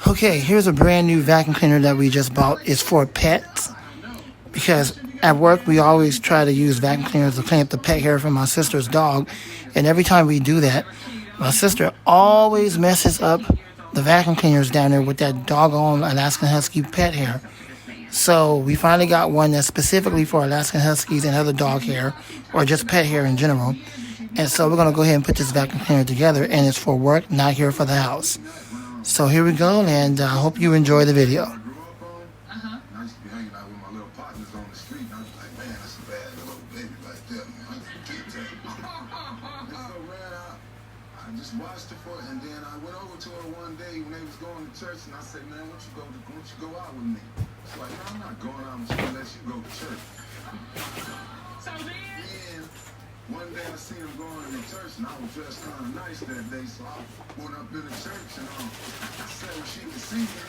Okay, here's a brand new vacuum cleaner that we just bought. It's for pets because at work we always try to use vacuum cleaners to clean up the pet hair from my sister's dog. And every time we do that, my sister always messes up the vacuum cleaners down there with that doggone Alaskan Husky pet hair. So we finally got one that's specifically for Alaskan Huskies and other dog hair or just pet hair in general. And so we're going to go ahead and put this vacuum cleaner together, and it's for work, not here for the house. So here we go, and I hope you enjoy the video. I just watched her for it, and then I went over to her one day when they was going to church, and I said, man, why don't you go out with me? She's like, no, I'm not going out, I'm just gonna let you go to church. So then, one day I seen her going to church, and I was dressed kind of nice that day, so I went up in the church, and I said, well, she could see me.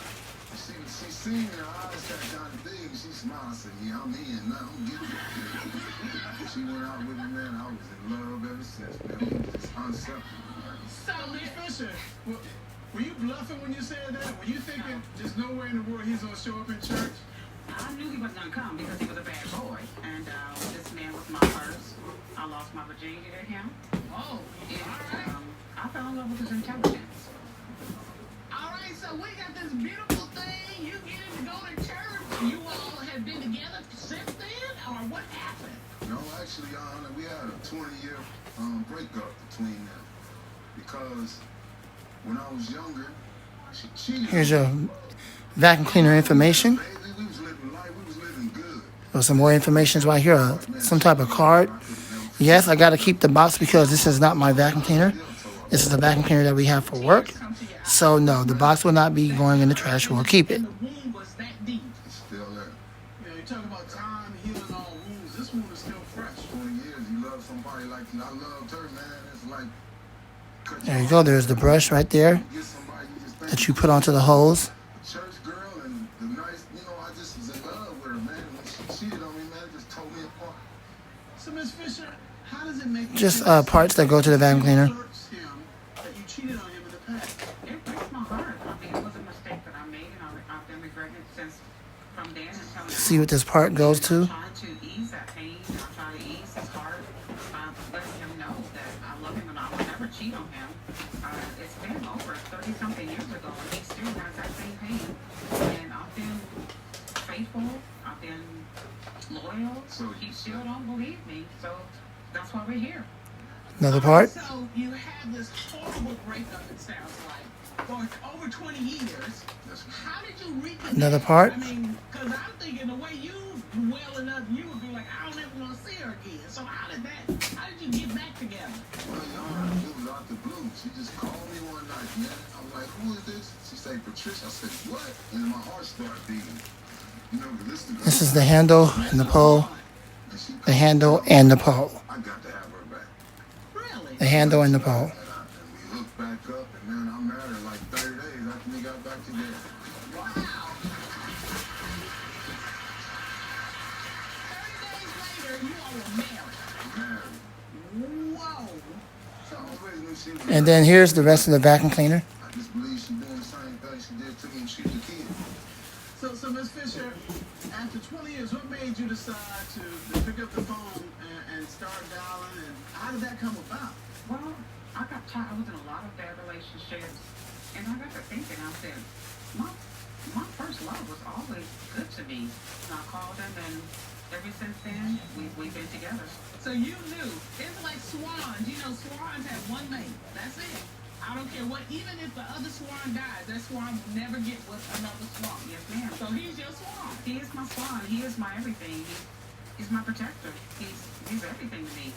She seen me, her eyes got kind of big, and she smiled. I said, yeah, I'm in now, I'm getting it. She went out with me, man. I was in love ever since, man. It was just unacceptable. So, Miss Fisher, were you bluffing when you said that? Were you thinking there's no way in the world he's going to show up in church? I knew he wasn't going to come because he was a bad boy. And this man was my first. I lost my virginity to him. Oh, and, all right. I fell in love with his intelligence. All right, so we got this beautiful thing. You get him to go to church. You all have been together since then, or what happened? No, actually, Your Honor, we had a 20-year breakup between them. Because when I was younger, she cheated. Here's your vacuum cleaner information. We was living life. We was living good. There's some more information right here. Some type of card. Yes, I got to keep the box because this is not my vacuum cleaner. This is the vacuum cleaner that we have for work. So no, the box will not be going in the trash. We'll keep it. It's still there. You talk about time healing all wounds. This wound is still fresh. 20 years, you love somebody like I loved her, man. It's like. There you go. There's the brush right there that you put onto the hose. Church girl and the nice, I just was in love with her, man. When she cheated on me, man, it just tore me apart. So, Miss Fisher, how does it make you just parts that go to the vacuum cleaner. That you cheated on him in the past? It breaks my heart. I mean, it was a mistake that I made, and I've been regretting it since from then until now. See what this part goes to. I'm trying to ease that pain. I'm trying to ease his heart. Letting him know that I love him and I will never cheat on him. It's been over 30-something years ago, and he still has that same pain. And I've been faithful. I've been loyal. He still don't believe me. So that's why we're here. Another part. So you had this horrible breakup, it sounds like, for over 20 years. How did you reconnect? Another part. I mean, because I'm thinking the way you well enough, you would be like, I don't ever want to see her again. So how did you get back together? Well, it was out the blue. She just called me one night, man. I'm like, who is this? She said, Patricia. I said, what? And my heart started beating. This is the handle and the pole. The handle and the pole. I got to have her back. Really? The handle and the pole. And we hooked back up, and then I married her like 30 days after we got back together. Wow. 30 days later, you all were married. Married. Whoa. So I always knew she was. And then here's the rest of the vacuum cleaner. I just believe she's doing the same thing she did to me when she was a kid. So Ms. Fisher, after 20 years, what made you decide to pick up the phone and start dialing, and how did that come about? Well, I got tired. I was in a lot of bad relationships, and I got to thinking. I said, my first love was always good to me. And I called him, and ever since then, we've been together. So you knew. It's like swans. Swans have one mate. That's it. I don't care what, even if the other swan dies, that swan will never get with another swan. Yes, ma'am. So he's your swan. He is my swan. He is my everything. He's my protector. He's everything to me.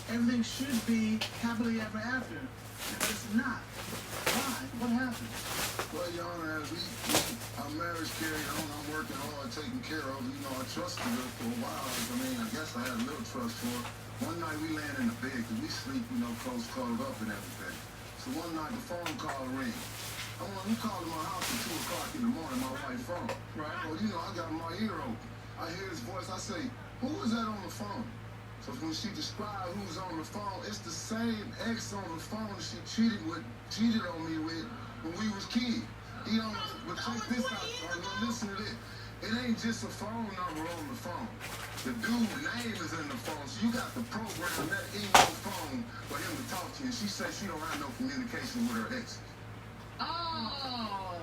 Everything should be happily ever after, but it's not. Why? What happened? Well, Your Honor, as our marriage carried on, I'm working hard, taking care of her. I trusted her for a while. I guess I had a little trust for her. One night we landed in the bed, because we sleep, close, cuddled up and everything. So one night the phone call rang. We called my house at 2 o'clock in the morning, my wife's phone. Right. Well, I got my ear open. I hear his voice. I say, who is that on the phone? So when she described who's on the phone, it's the same ex on the phone she cheated on me with when we was kids. He was check this out, son. Listen to this. It ain't just a phone number on the phone. The dude's name is in the phone, so you got to program that in your phone for him to talk to you. She says she don't have no communication with her ex. Oh.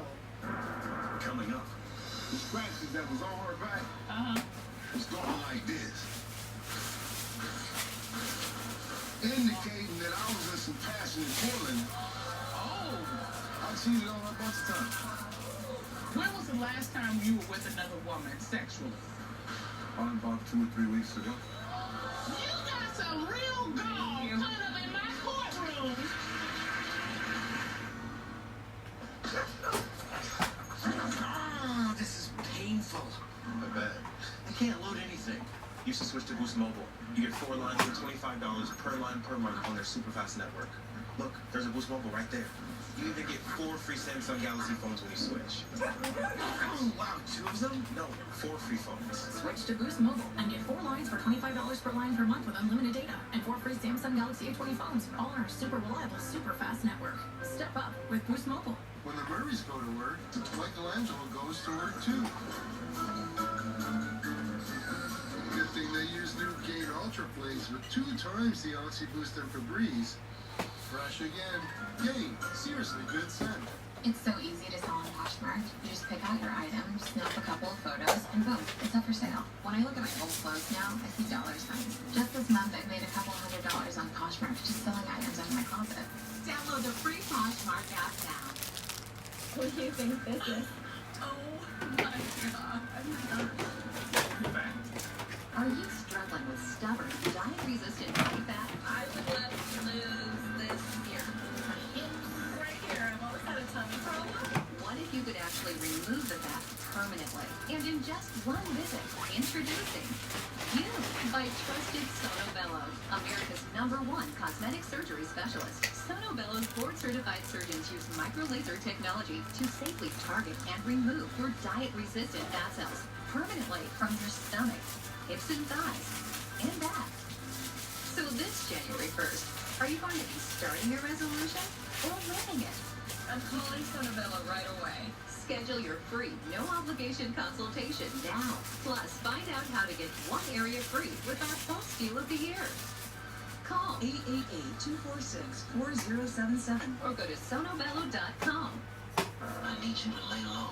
Coming up, the scratches that was on her back was going like this, indicating that I was in some passionate pulling. Oh. I cheated on her a bunch of times. When was the last time you were with another woman sexually? About 2 or 3 weeks ago. You got some real gall put up in my courtroom. Oh, this is painful. My bad. I can't load anything. You should switch to Boost Mobile. You get 4 lines for $25 per line per month on their super fast network. Look, there's a Boost Mobile right there. You even get 4 free Samsung Galaxy phones when you switch. Oh, wow, 2 of them? No, 4 free phones. Switch to Boost Mobile and get 4 lines for $25 per line per month with unlimited data and 4 free Samsung Galaxy A20 phones, all on our super reliable, super fast network. Step up with Boost Mobile. When the Murrays go to work, Michelangelo goes to work too. Good thing they use new Gain Ultra plates with 2 times the Oxy Boost and Febreze. Fresh again. Gain, seriously good scent. It's so easy to sell on Poshmark. You just pick out your item, snap a couple of photos, and boom, it's up for sale. When I look at my old clothes now, I see dollar signs. Just this month, I've made a couple $100 on Poshmark just selling items out of my closet. Download the free Poshmark app now. What do you think this is? Oh my god. Are you struggling with stubborn, diet-resistant body fat? I would love to lose this here. Right here. I've always had a tummy problem. What if you could actually remove the fat permanently and in just one visit? Introducing You by trusted Sono Bello, America's #1 cosmetic surgery specialist. Sono Bello's board-certified surgeons use micro-laser technology to safely target and remove your diet-resistant fat cells permanently from your stomach, hips and thighs, and back. So this January 1st, are you going to be starting your resolution or living it? I'm calling Sono Bello right away. Schedule your free, no-obligation consultation now. Plus, find out how to get one area free with our Pulse Deal of the Year. Call 888-246-4077 or go to sonobello.com. I need you to lay low.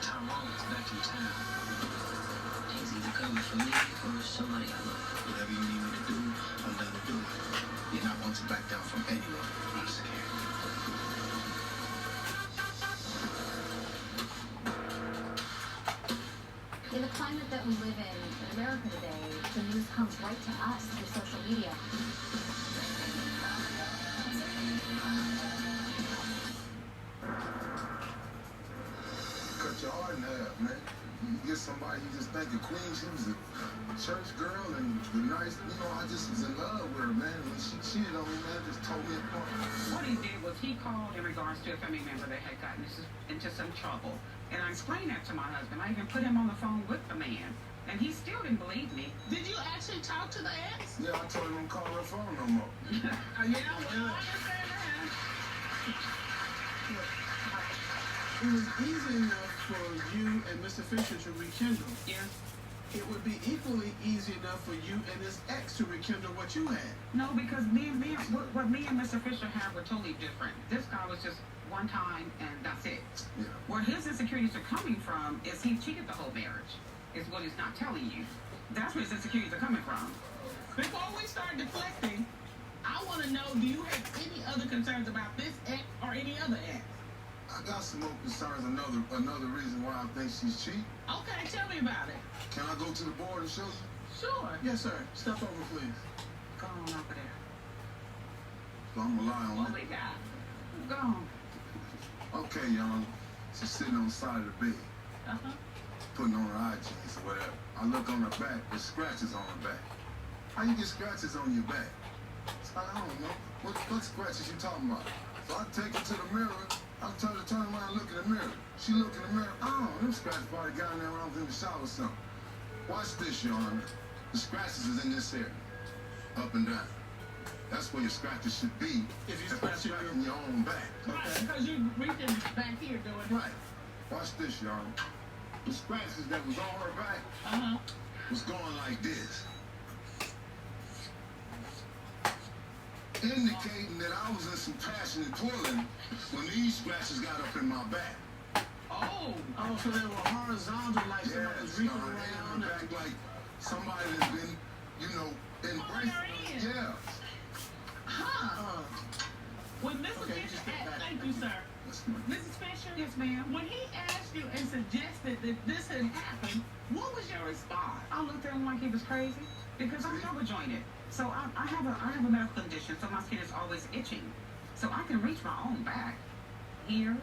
Tyrone is back in town. He's either coming for me or somebody I love. Whatever you need me to do, I'm down to do it. You're not one to back down from anyone. I'm scared. In the climate that we live in America today, the news comes right to us through social media. Cut your heart in half, man. You get somebody you just think a queen, she was a church girl and the nice, I just was in love with her, man. When she cheated on me, man, it just tore me apart. What he did was he called in regards to a family member that had gotten into some trouble. And I explained that to my husband. I even put him on the phone with the man. And he still didn't believe me. Did you actually talk to the ex? Yeah, I told him don't call her phone no more. Yeah, well, I understand that. It was easy enough for you and Mr. Fisher to rekindle. Yeah. It would be equally easy enough for you and his ex to rekindle what you had. No, because what me and Mr. Fisher had were totally different. This guy was just one time and that's it. Yeah. Where his insecurities are coming from is he cheated the whole marriage, is what he's not telling you. That's where his insecurities are coming from. Before we start deflecting, I want to know, do you have any other concerns about this ex or any other ex? I got some more concerns. Another reason why I think she's cheap. Okay, tell me about it. Can I go to the board and show you? Sure. Yes, sir. Step over, please. Go on over there. So I'm gonna lie on What that. we got? Go on. Okay, y'all. She's sitting on the side of the bed, putting on her eye jeans or whatever. I look on her back, there's scratches on her back. How you get scratches on your back? So I don't know. What scratches you talking about? So I take her to the mirror. I tell her to turn around and look in the mirror. She look in the mirror. Oh, them scratches probably got in there when I was in the shower or something. Watch this, Your Honor. The scratches is in this area, up and down. That's where your scratches should be. If you If scratch you're scratching your own back. Right, because you reaching back here doing it. Right. Watch this, y'all. The scratches that was on her back Uh-huh. was going like this. Indicating that I was in some passionate pulling when these scratches got up in my back. Oh. Oh, so they were horizontal, like somebody was Yes, reaching they in around. my back like somebody that's been, you know, embraced. there is. Yeah. Huh. When Mrs. Okay, you Fisher just step asked, back. thank you, sir. That's my Mrs. Fisher? Yes, ma'am. When he asked you and suggested that this had happened, what was your response? I looked at him like he was crazy because I'm double jointed. So I have a medical condition, so my skin is always itching. So I can reach my own back. Here,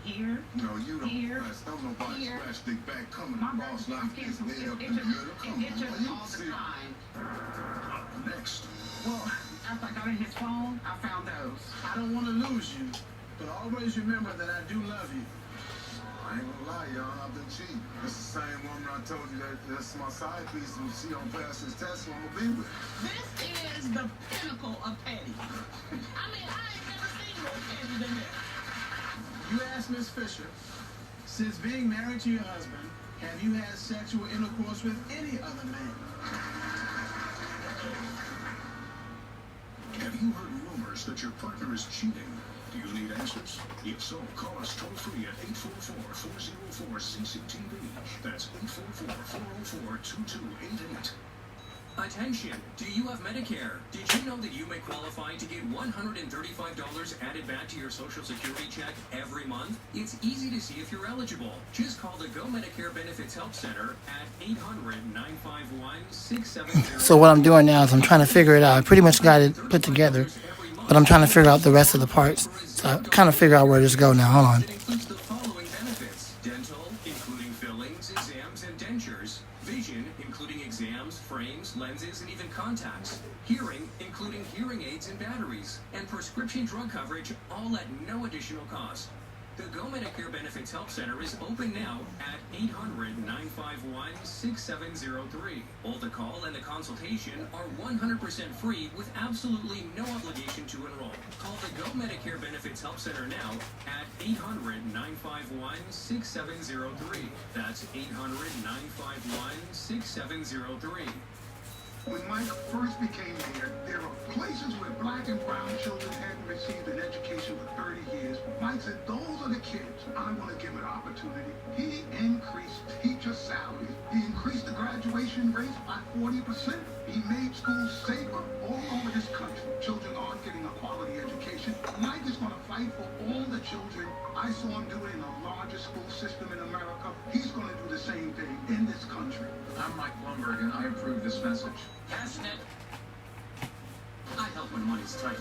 here. No, you don't Here, scratch. Don't nobody here. scratch their back coming My back, across my like skin this. Way up in itches, the middle. Come it on, itches man. all the See. time. Next. Well, after I got in his phone, I found those. I don't want to lose you, but always remember that I do love you. I ain't gonna lie, y'all. I've been cheating. This is the same woman I told you that's my side piece, and she don't pass this test, so I'm gonna be with. This is the pinnacle of petty. I mean, I ain't never seen more petty than this. You asked Miss Fisher, since being married to your husband, have you had sexual intercourse with any other man? Have you heard rumors that your partner is cheating? Do you need answers? If so, call us toll-free at 844-404-CCTV. That's 844-404-2288. Attention! Do you have Medicare? Did you know that you may qualify to get $135 added back to your Social Security check every month? It's easy to see if you're eligible. Just call the Go Medicare Benefits Help Center at 800-951-6700. So what I'm doing now is I'm trying to figure it out. I pretty much got it put together, but I'm trying to figure out the rest of the parts. So I kind of figure out where to go now. Hold on. It includes the following benefits: dental, including fillings, exams, and dentures; vision, including exams, frames, lenses, and even contacts; hearing, including hearing aids and batteries; and prescription drug coverage, all at no additional cost. The Go Medicare Benefits Help Center is open now at 800-951-6703. All the call and the consultation are 100% free with absolutely no obligation to enroll. Call the Go Medicare Benefits Help Center now at 800-951-6703. That's 800-951-6703. When Mike first became mayor, there were places where black and brown children hadn't received an education for 30 years. Mike said, those are the kids I want to give an opportunity. He increased teacher salaries. He increased the graduation rate by 40%. He made schools safer all over this country. Children aren't getting a quality education. Mike is going to fight for all the children. I saw him do it in the largest school system in America. He's going to do the same thing in this country. I'm Mike Bloomberg, and I approve this message. CashNet. I help when money's tight.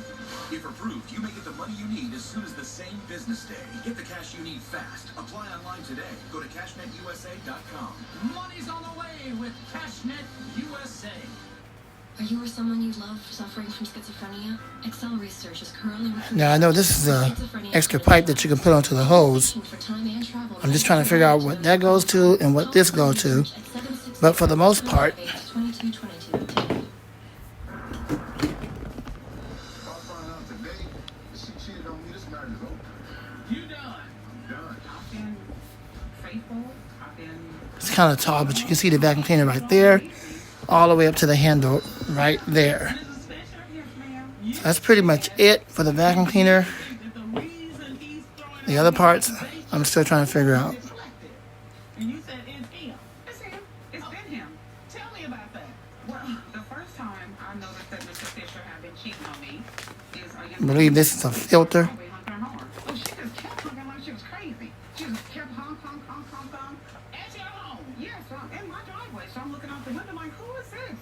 If approved, you may get the money you need as soon as the same business day. Get the cash you need fast. Apply online today. Go to CashNetUSA.com. Money's on the way with CashNet USA. Are you or someone you love suffering from schizophrenia? Excel Research is currently recruiting. Now I know this is a extra pipe that you can put onto the hose. I'm just trying to figure out what that goes to and what this goes to. But for the most part, If I find out today that she cheated on me, this marriage is over. You done. I'm done. I've been faithful. I've been. it's kind of tall, but you can see the vacuum cleaner right there, all the way up to the handle right there. Mrs. Fisher? Yes, ma'am. So that's pretty much it for the vacuum cleaner. Think that the reason he's throwing The out other parts, accusations I'm still trying to figure out. is deflected. And you said it's him. It's him. It's been him. Tell me about that. Well, the first time I noticed that Mr. Fisher had been cheating on me is a young I believe this is a filter. always honking her horn. Oh, she just kept honking like she was crazy. She just kept honk, honk, honk, honk, honk. At your home. Yes, in my driveway. So I'm looking out the window like, who is this?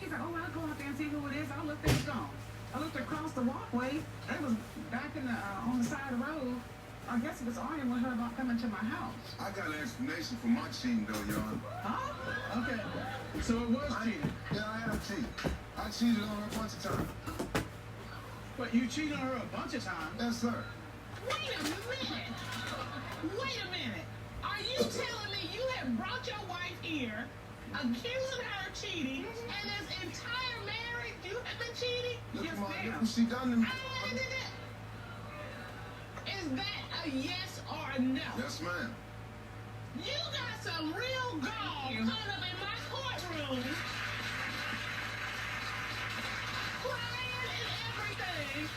He's like, oh, I'll go out there and see who it is. I looked, it was gone. I looked across the walkway. It was back in the on the side of the road. I guess it was arguing with her about coming to my house. I got an explanation for my cheating, though, y'all. Huh? Okay, so it was cheating. Yeah, I am cheating. I cheated on her a bunch of times. But you cheated on her a bunch of times. Yes, sir. Wait a minute. Wait a minute. Are you telling me you have brought your wife here, accusing her of cheating, and this entire marriage you have been cheating? Look Yes, at my, look ma'am. what she done to me. Is that a yes or a no? Yes, ma'am. You got some real gall put up in my courtroom. Crying and everything.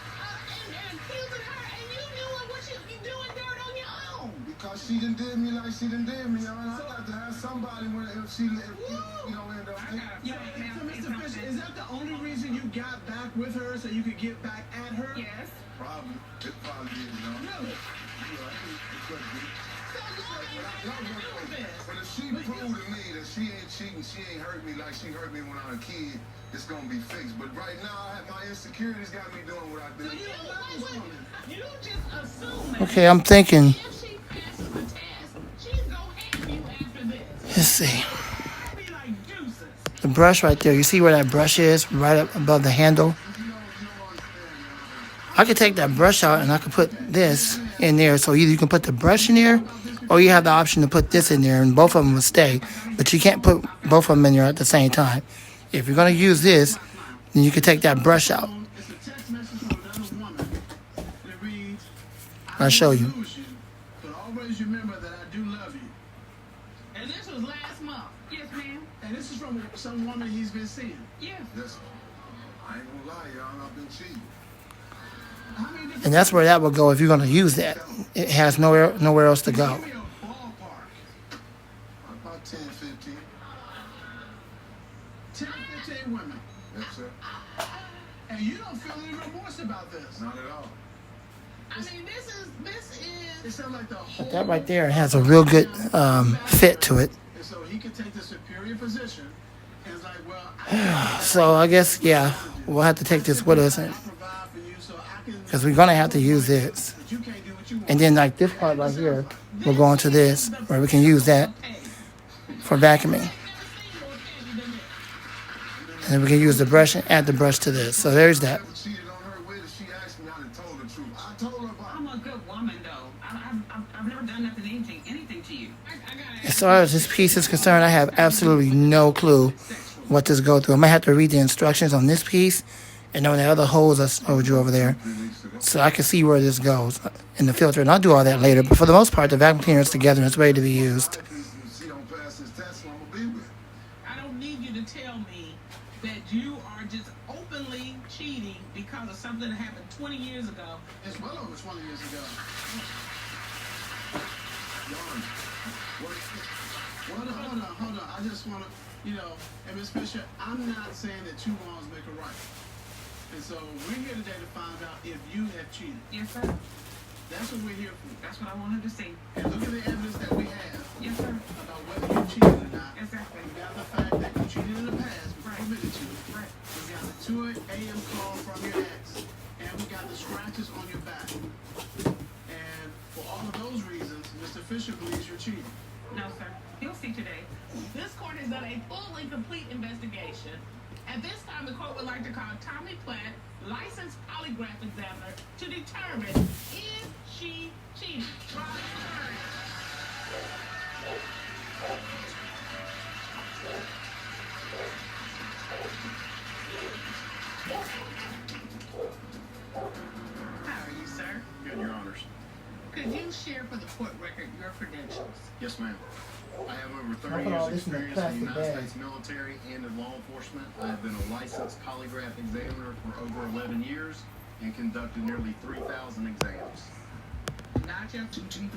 And accusing her, and you doing what you doing dirt on your own. Because she done did me like she done did me, and I got to have somebody when if she if you know end up. So, Mr. Fisher, is that the only reason you got back with her, so you could get back at her? Yes. Probably. It probably is, you know. Really? It could be. So Lord ain't got nothing to do with this. But if she proved to me that she ain't cheating, she ain't hurt me like she hurt me when I was a kid, it's gonna be fixed. But right now, I have my insecurities got me doing what I So do. you don't like this woman. You just assume that Okay, I'm thinking. if she passes the test, she's gonna have you after this. Let's see. Be like deuces. The brush right there. You see where that brush is? Right up above the handle. I could take that brush out and I could put this in there. So either you can put the brush in there or you have the option to put this in there and both of them will stay. But you can't put both of them in there at the same time. If you're going to use this, then you can take that brush out. It's a text message from another woman. And it reads, I'll show you. lose you, but always remember that I do love you. And this was last month. Yes, ma'am. And this is from some woman he's been seeing. Yes. Yes. I ain't gonna lie, y'all. I've been cheating. How many different And that's where that will go if you're going to use that. It has nowhere else to go. Give me a ballpark. About 10, 15. 10, 15 women. Yes, sir. And you don't feel any remorse about this. Not at all. I mean, this It is. sounds like the whole... But that right there has a real good fit to it. And so he could take the superior position. And it's like, well, So I guess, yeah, we'll have to take this with us I provide for you so I can... because we're going to have to use this. But you can't do what you want. And then like this part right here, we'll go into this where we can use that for vacuuming. And then we can use the brush and add the brush to this. So there's that. I never cheated on her with it. She asked me, I done told the truth. I told her about I'm a good woman, though. I've never done anything to you. As far as this piece is concerned, I have absolutely no clue what this go through. I might have to read the instructions on this piece and on the other holes I showed you over there so I can see where this goes in the filter. And I'll do all that later. But for the most part, the vacuum cleaner is together and it's ready to be used. she don't pass this test, so I'm gonna be with her. I don't need you to tell me that you are just openly cheating because of something that happened 20 years ago. It's well over 20 years ago. Hold on. I just want to, and Ms. Fisher, I'm not saying that two wrongs make a right. And so we're here today to find out if you have cheated. Yes, sir. That's what we're here for. That's what I wanted to see. And look at the evidence that we have Yes, sir. about whether you cheated or not. Exactly. We got the fact that you cheated in the past, we Right. committed to. Right. We got the 2 a.m. call from your ex, and we got the scratches on your back. And for all of those reasons, Mr. Fisher believes you're cheating. No, sir. You'll see today. This court has done a full and complete investigation. At this time, the court would like to call Tommy Platt, licensed polygraph examiner, to determine if she cheated. How are you, sir? Good, your honors. Could you share for the court record your credentials? Yes, ma'am. I have over 30 I'll put all years this in a experience in the plastic United bag. States military and in law enforcement. I have been a licensed polygraph examiner for over 11 years and conducted nearly 3,000 exams. Not your TTV.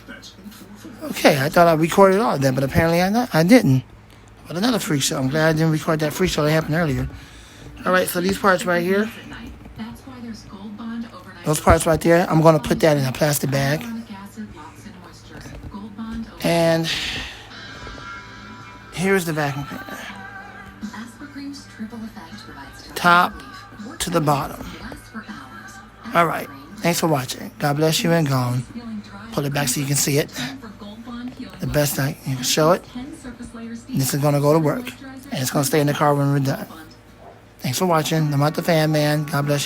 That's 844. Okay, I thought I recorded all of that, but apparently I didn't. But another freak show. I'm glad I didn't record that freak show that happened earlier. All right, so these parts right here, That's why there's Gold Bond overnight. those parts right there, I'm going to put that in a plastic bag. Hyaluronic acid locks in moisture. Gold Bond overnight. And here's the vacuum cleaner. Aspercream's triple effect provides Top relief. Works to the bottom. lasts for hours. All right, thanks for watching. God bless you and gone. Feeling dry? Pull it back so you can see it. For Gold Bond healing The best I can show it. 10 surface layer steam. And this is going to go to work. And it's going to stay in the car when we're done. Thanks for watching. I'm not the fan man. God bless you.